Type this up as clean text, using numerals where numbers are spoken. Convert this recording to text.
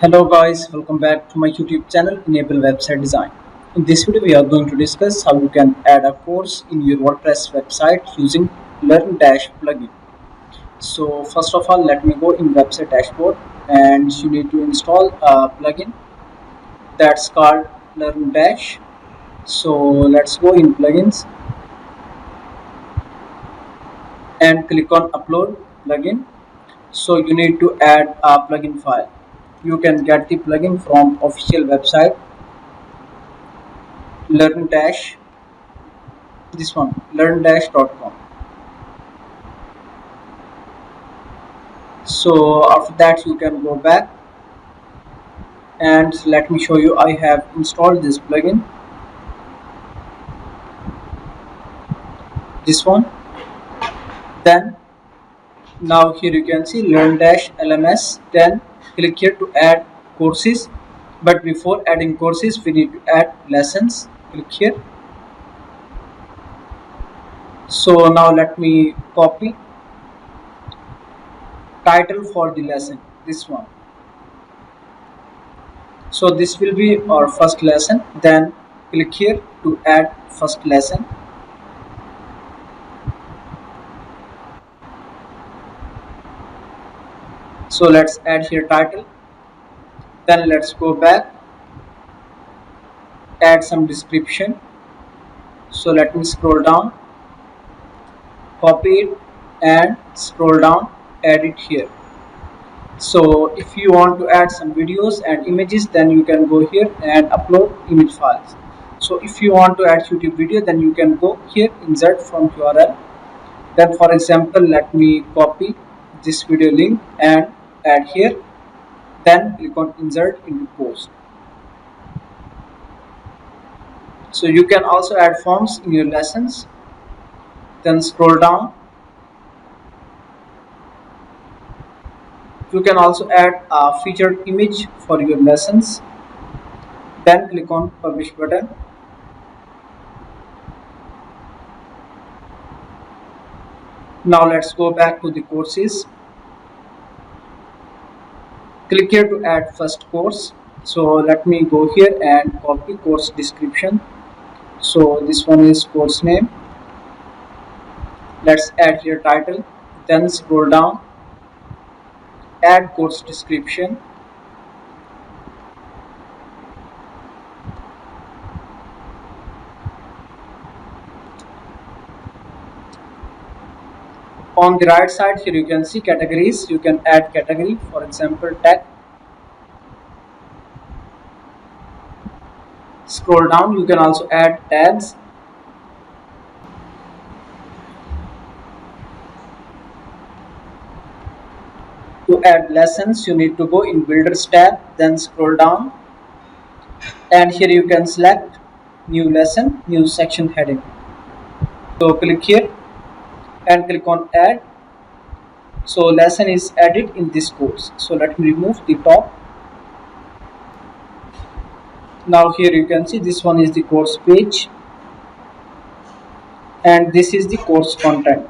Hello guys, welcome back to my YouTube channel Enable Website Design. In this video we are going to discuss how you can add a course in your WordPress website using LearnDash plugin. So first of all, let me go in website dashboard and you need to install a plugin that's called LearnDash. So let's go in plugins and click on upload plugin. So you need to add a plugin file. You can get the plugin from official website LearnDash, this one learndash.com. So after that you can go back and let me show you. I have installed this plugin, this one. Then now here you can see LearnDash LMS. Then click here to add courses, but before adding courses we need to add lessons. Click here. So now let me copy title for the lesson, this one. So this will be our first lesson. Then click here to add first lesson. So let's add here title. Then let's go back, add some description. So let me scroll down, copy it and scroll down, add it here. So if you want to add some videos and images, then you can go here and upload image files. So if you want to add YouTube video, then you can go here, insert from URL. Then for example, let me copy this video link and add here. Then click on insert into post. So you can also add forms in your lessons. Then scroll down. You can also add a featured image for your lessons. Then click on publish button. Now let's go back to the courses. Click here to add first course. So let me go here and copy course description. So this one is course name. Let's add here title. Then scroll down, add course description. On the right side here you can see categories. You can add category, for example tech. Scroll down, you can also add tags. To add lessons, you need to go in builders tab, then scroll down and here you can select new lesson, new section heading. So click here and click on add. So lesson is added in this course. So let me remove the top. Now here you can see this one is the course page and this is the course content.